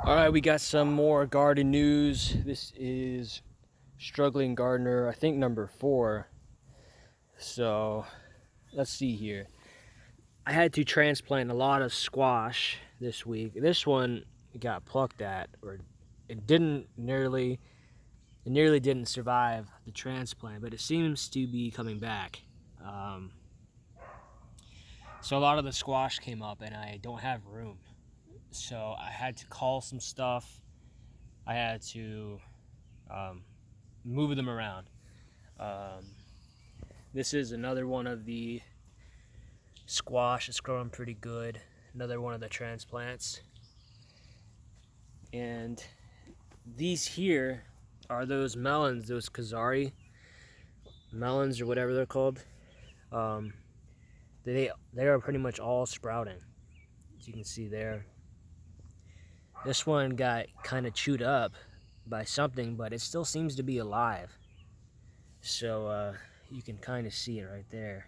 All right, we got some more garden news. This is Struggling Gardener, I think number 4. So let's see here. I had to transplant a lot of squash this week. This one got plucked at, or it nearly didn't survive the transplant, but it seems to be coming back. Um, so a lot of the squash came up, and I don't have room. So I had to call some stuff. I had to um, move them around. Um, this is another one of the squash. It's growing pretty good. Another one of the transplants. And these here are those melons, those Kazari melons or whatever they're called. Um, they are pretty much all sprouting, as you can see there. This one got kind of chewed up by something, but it still seems to be alive. So you can kind of see it right there.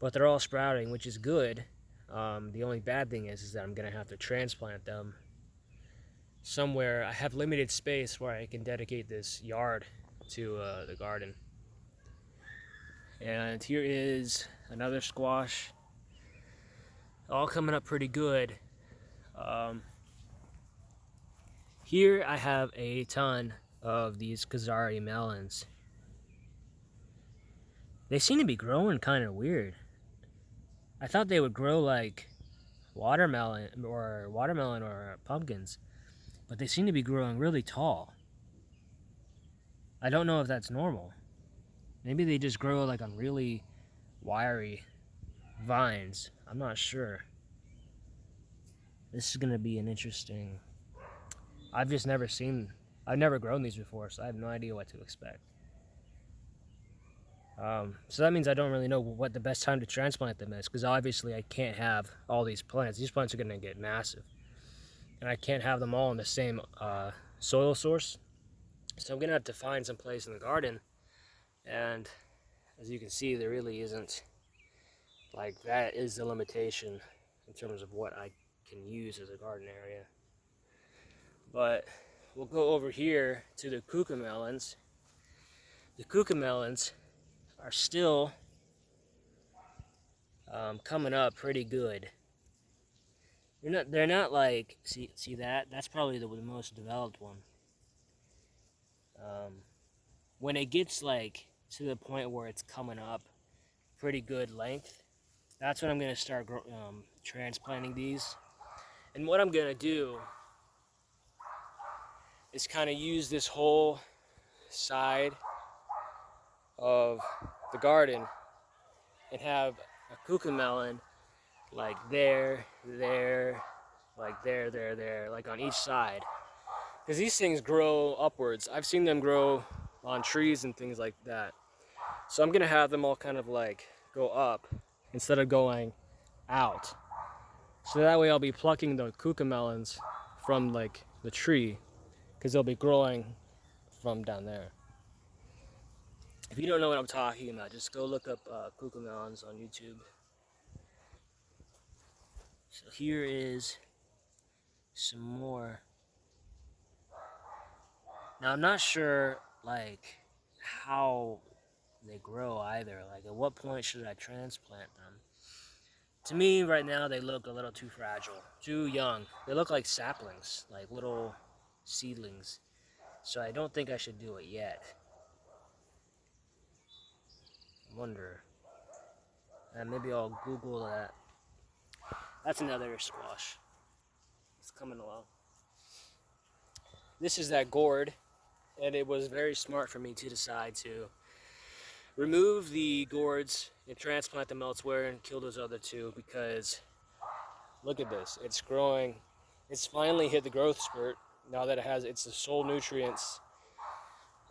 But they're all sprouting, which is good. The only bad thing is that I'm gonna have to transplant them somewhere. I have limited space where I can dedicate this yard to the garden. And here is another squash, all coming up pretty good. Here I have a ton of these Kazari melons. They seem to be growing kind of weird. I thought they would grow like watermelon or pumpkins, but they seem to be growing really tall. I don't know if that's normal. Maybe they just grow like on really wiry vines. I'm not sure. This is gonna be an interesting. I've never grown these before, so I have no idea what to expect. So that means I don't really know what the best time to transplant them is, because obviously I can't have all these plants. These plants are gonna get massive, and I can't have them all in the same soil source. So I'm gonna have to find some place in the garden, and as you can see, there really isn't. Like, that is the limitation in terms of what I can use as a garden area. But we'll go over here to the cucamelons. The cucamelons are still coming up pretty good. They're not like, see that? That's probably the most developed one. When it gets like to the point where it's coming up pretty good length, that's when I'm gonna start transplanting these. And what I'm gonna do is kind of use this whole side of the garden and have a cucamelon like there, like there, like on each side. Because these things grow upwards. I've seen them grow on trees and things like that. So I'm gonna have them all kind of like go up instead of going out. So that way I'll be plucking the cucamelons from like the tree, because they'll be growing from down there. If you don't know what I'm talking about, just go look up cucamelons on YouTube. So here is some more. Now I'm not sure like how they grow either. Like, at what point should I transplant them? To me right now they look a little too fragile, too young. They look like saplings, like little seedlings. So I don't think I should do it yet. I wonder. Maybe I'll Google that. That's another squash. It's coming along. This is that gourd, and it was very smart for me to decide to remove the gourds and transplant them elsewhere and kill those other two, because look at this. It's growing. It's finally hit the growth spurt now that it has its sole nutrients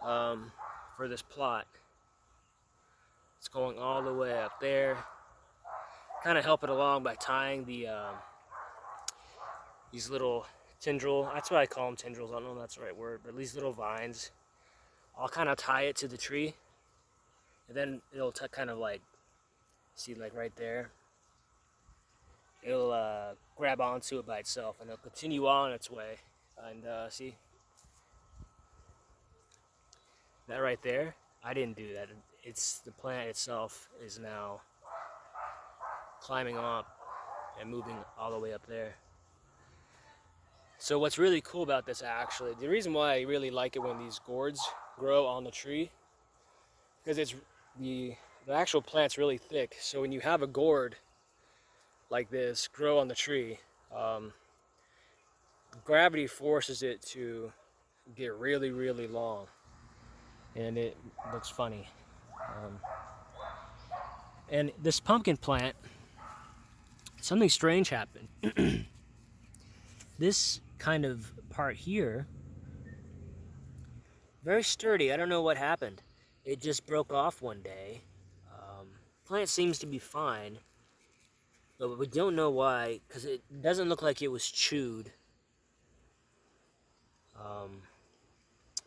for this plot. It's going all the way up there. Kind of help it along by tying these little tendril, that's what I call them, tendrils, I don't know if that's the right word, but these little vines, I'll kind of tie it to the tree, and then it'll kind of like, see, like right there, it'll grab onto it by itself, and it'll continue on its way And see that right there? I didn't do that. It's the plant itself is now climbing up and moving all the way up there. So what's really cool about this, actually, the reason why I really like it when these gourds grow on the tree, because it's the actual plant's really thick. So when you have a gourd like this grow on the tree, gravity forces it to get really, really long, and it looks funny. And this pumpkin plant, something strange happened. This kind of part here, very sturdy. I don't know what happened. It just broke off one day. Plant seems to be fine, but we don't know why, because it doesn't look like it was chewed.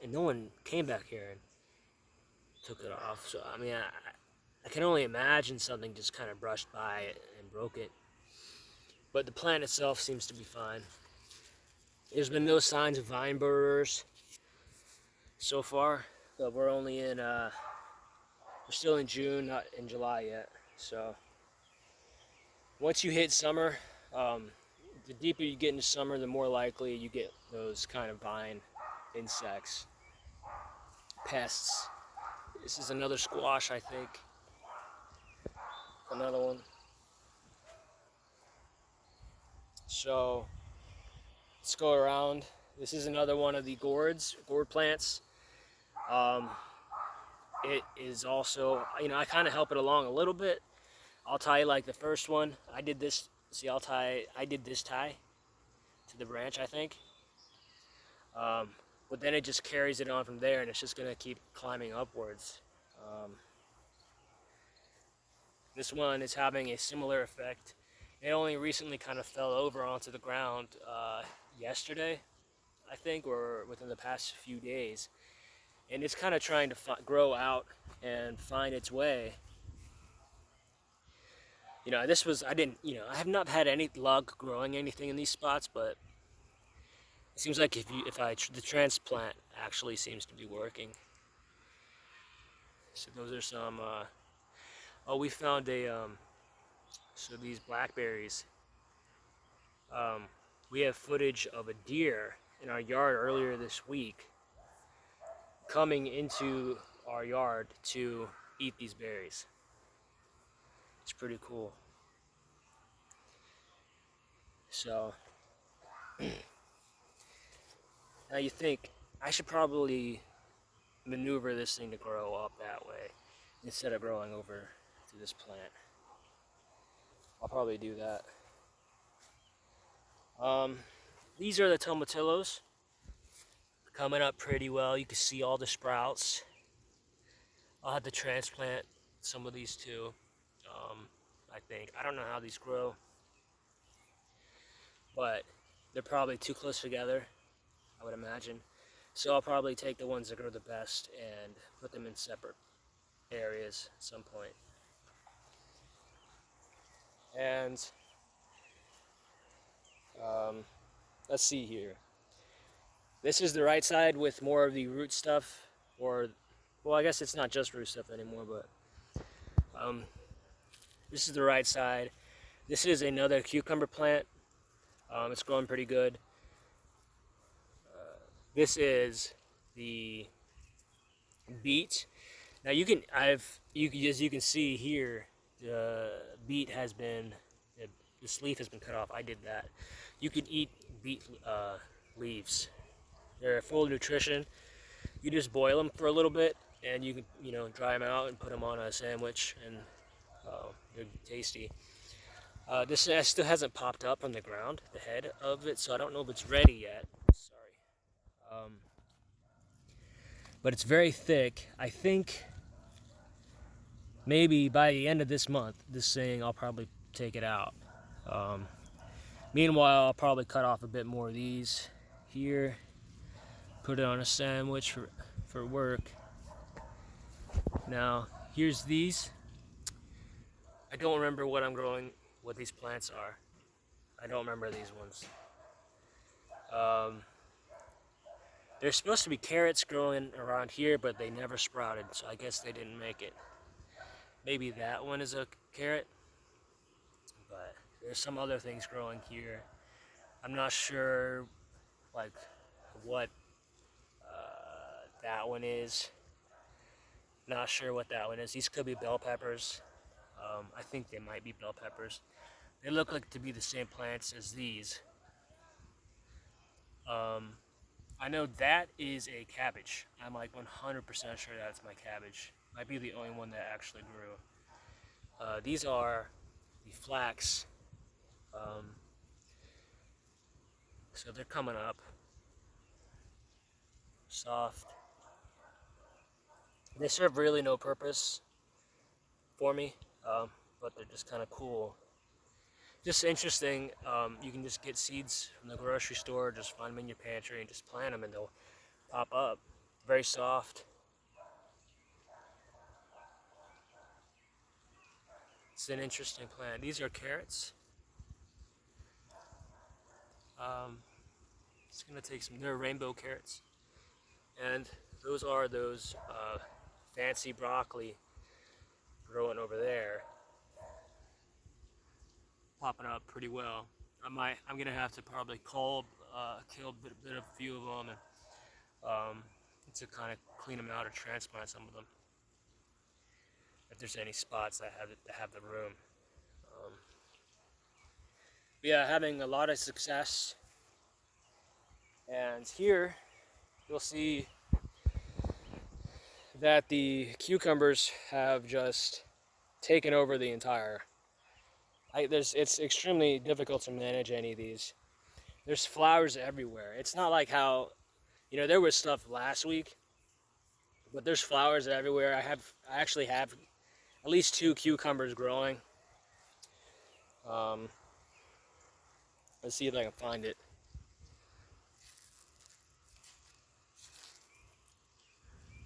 And no one came back here and took it off. So I mean, I can only imagine something just kind of brushed by it and broke it. But the plant itself seems to be fine. There's been no signs of vine burrs so far, but we're only in, we're still in June, not in July yet. So once you hit summer, the deeper you get into summer, the more likely you get those kind of vine insects, pests. This is another squash, I think. Another one. So let's go around. This is another one of the gourd plants. It is also, I kind of help it along a little bit. I'll tie like the first one. I did this. See, I did this tie to the branch, I think. But then it just carries it on from there, and it's just gonna keep climbing upwards. This one is having a similar effect. It only recently kind of fell over onto the ground yesterday, I think, or within the past few days. And it's kind of trying to grow out and find its way. I have not had any luck growing anything in these spots, but it seems like the transplant actually seems to be working. So those are some, we found so these blackberries. We have footage of a deer in our yard earlier this week coming into our yard to eat these berries. It's pretty cool. So now you think I should probably maneuver this thing to grow up that way instead of growing over to this plant. I'll probably do that. These are the tomatillos, coming up pretty well. You can see all the sprouts. I'll have to transplant some of these too. I think. I don't know how these grow, but they're probably too close together, I would imagine. So I'll probably take the ones that grow the best and put them in separate areas at some point. And let's see here. This is the right side with more of the root stuff, or, well, I guess it's not just root stuff anymore, but this is the right side. This is another cucumber plant. It's growing pretty good. This is the beet. Now as you can see here, the beet has been, this leaf has been cut off. I did that. You can eat beet leaves. They're full of nutrition. You just boil them for a little bit, and you can, dry them out and put them on a sandwich, and they're tasty. This still hasn't popped up on the ground, the head of it, so I don't know if it's ready yet. Sorry. But it's very thick. I think maybe by the end of this month, this thing, I'll probably take it out. Meanwhile, I'll probably cut off a bit more of these here, put it on a sandwich for work. Now, here's these. I don't remember what I'm growing, these plants are. I don't remember these ones. There's supposed to be carrots growing around here, but they never sprouted, so I guess they didn't make it. Maybe that one is a carrot, but there's some other things growing here. I'm not sure, like, what that one is. Not sure what that one is. These could be bell peppers. I think they might be bell peppers. They look like to be the same plants as these. I know that is a cabbage. I'm like 100% sure that's my cabbage. Might be the only one that actually grew. These are the flax. So they're coming up. Soft. They serve really no purpose for me, but they're just kind of cool. Just interesting. You can just get seeds from the grocery store, just find them in your pantry and just plant them and they'll pop up. Very soft. It's an interesting plant. These are carrots. It's gonna take some. They're rainbow carrots, and those are those fancy broccoli growing over there, popping up pretty well. I'm gonna have to probably kill a few of them, and to kind of clean them out or transplant some of them if there's any spots that have the room. Yeah, having a lot of success. And here you'll see that the cucumbers have just taken over the entire. It's extremely difficult to manage any of these. There's flowers everywhere. It's not like how, there was stuff last week, but there's flowers everywhere. I actually have at least 2 cucumbers growing. Let's see if I can find it.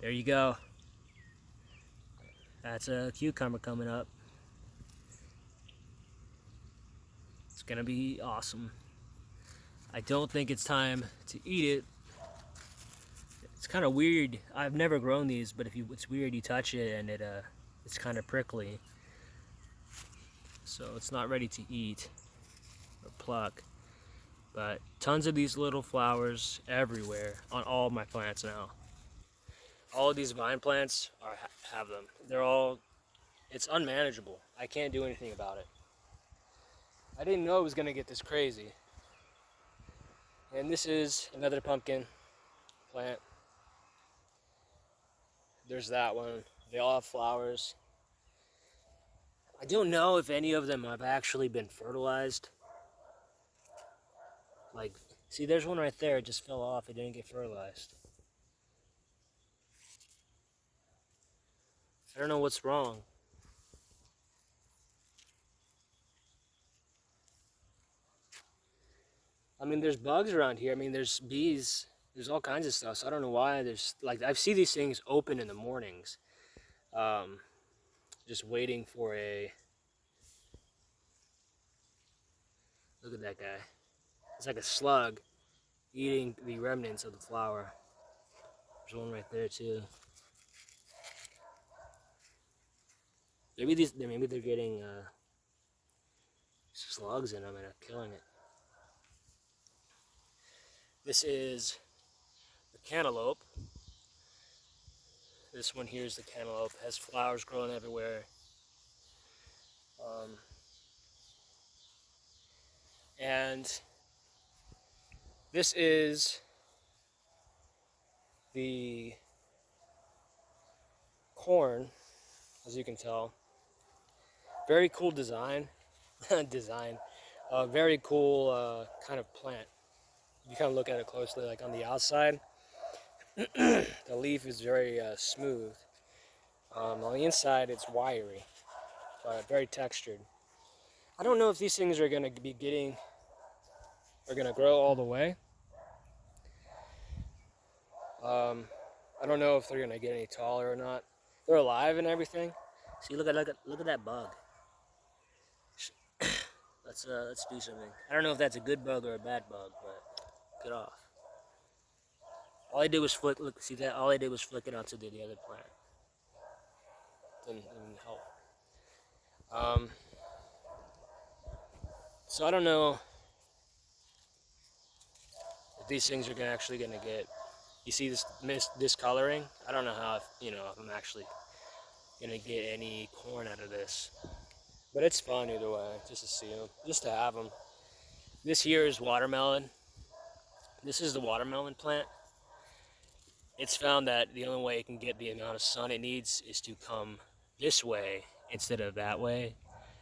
There you go. That's a cucumber coming up. It's gonna be awesome. I don't think it's time to eat it. It's kind of weird. I've never grown these, but it's weird. You touch it and it's kind of prickly. So it's not ready to eat or pluck. But tons of these little flowers everywhere on all of my plants now. All of these vine plants have them. It's unmanageable. I can't do anything about it. I didn't know it was gonna get this crazy. And this is another pumpkin plant. There's that one. They all have flowers. I don't know if any of them have actually been fertilized. Like, see, there's one right there. It just fell off. It didn't get fertilized. I don't know what's wrong. I mean, there's bugs around here. I mean, there's bees. There's all kinds of stuff. So I don't know why I see these things open in the mornings. Just waiting for look at that guy. It's like a slug eating the remnants of the flower. There's one right there too. Maybe they're getting slugs in them and are killing it. This is the cantaloupe. This one here is the cantaloupe. It has flowers growing everywhere. And this is the corn, as you can tell. Very cool design. Very cool kind of plant. You kind of look at it closely, like on the outside, the leaf is very smooth. On the inside, it's wiry, very textured. I don't know if these things are going to grow all the way. I don't know if they're going to get any taller or not. They're alive and everything. See, look at that bug. Let's do something. I don't know if that's a good bug or a bad bug, but get off. All I did was flick. Look, see that? All I did was flick it onto the other plant. Didn't help. So I don't know if these things are actually gonna get. You see this discoloring? I don't know how if I'm actually gonna get any corn out of this, but it's fun either way. Just to see them, just to have them. This here is watermelon. This is the watermelon plant. It's found that the only way it can get the amount of sun it needs is to come this way instead of that way,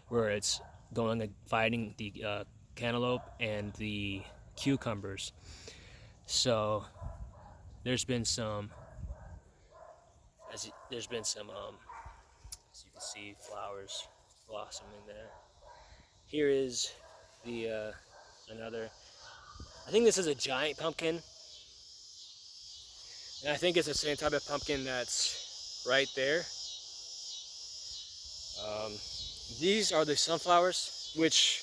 where it's going and fighting the cantaloupe and the cucumbers. So there's been some, as you can see, flowers blossoming there. Here is the another. I think this is a giant pumpkin, and I think it's the same type of pumpkin that's right there. These are the sunflowers, which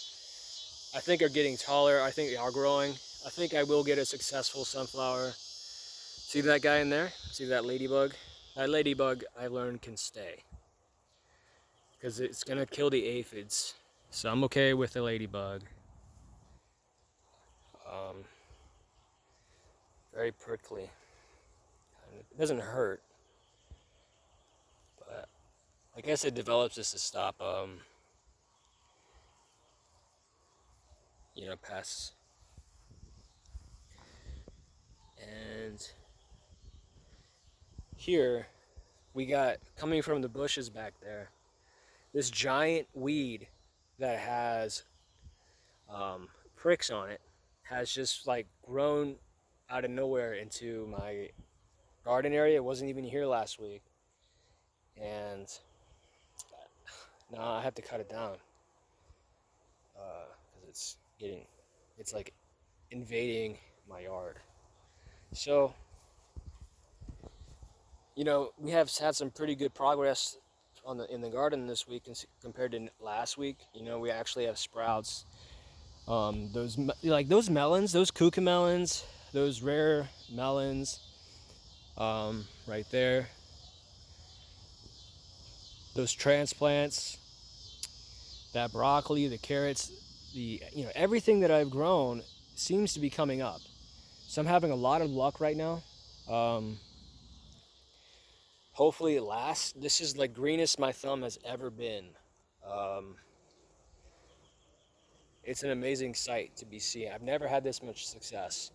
I think are getting taller. I think they are growing. I think I will get a successful sunflower. See that guy in there? See that ladybug? That ladybug, I learned, can stay, because it's gonna kill the aphids. So I'm okay with the ladybug. Very prickly. It doesn't hurt, but I guess it develops just to stop pests. And here we got, coming from the bushes back there, this giant weed that has pricks on it has just like grown out of nowhere into my garden area. It wasn't even here last week, and now I have to cut it down because it's like invading my yard. So we have had some pretty good progress in the garden this week compared to last week. We actually have sprouts. Those melons, those cucamelons, those rare melons, right there. Those transplants, that broccoli, the carrots, everything that I've grown seems to be coming up. So I'm having a lot of luck right now. Hopefully it lasts. This is like greenest my thumb has ever been. It's an amazing sight to be seen. I've never had this much success.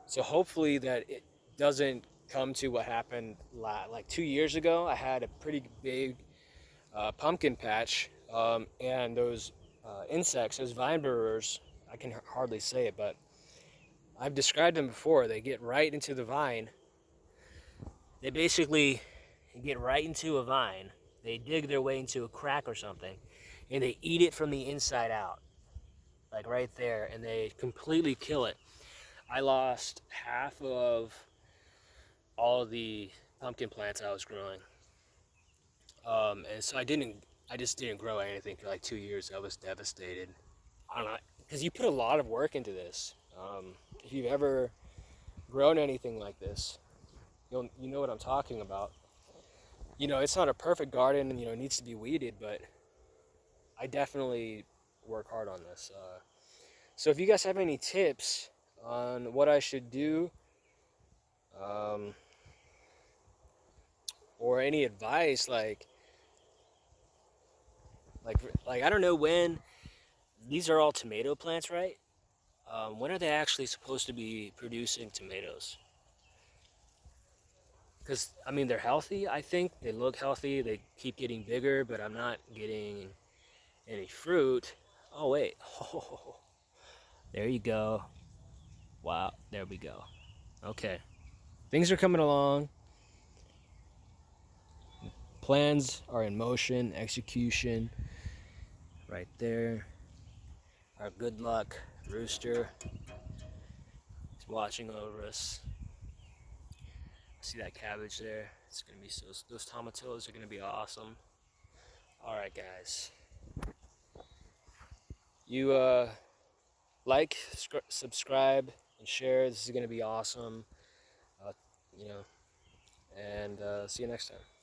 So hopefully that it doesn't come to what happened like 2 years ago. I had a pretty big pumpkin patch, and those insects, those vine burrowers, I can hardly say it, but I've described them before. They get right into the vine. They basically get right into a vine. They dig their way into a crack or something, and they eat it from the inside out, like right there, and they completely kill it. I lost half of all of the pumpkin plants I was growing, and so I just didn't grow anything for like 2 years. I was devastated. I don't know, because you put a lot of work into this. If you've ever grown anything like this, you know what I'm talking about. It's not a perfect garden, and it needs to be weeded, but I definitely work hard on this. So if you guys have any tips on what I should do, or any advice, like I don't know when. These are all tomato plants, right? When are they actually supposed to be producing tomatoes? Because they're healthy. I think they look healthy. They keep getting bigger, but I'm not getting any fruit. Oh wait, oh, there you go. Wow, there we go. Okay, things are coming along. Plans are in motion, execution. Right there. Our good luck rooster is watching over us. See that cabbage there? It's gonna be those tomatillos are gonna be awesome. All right, guys. You like, subscribe, and share. This is gonna be awesome. you know, and see you next time.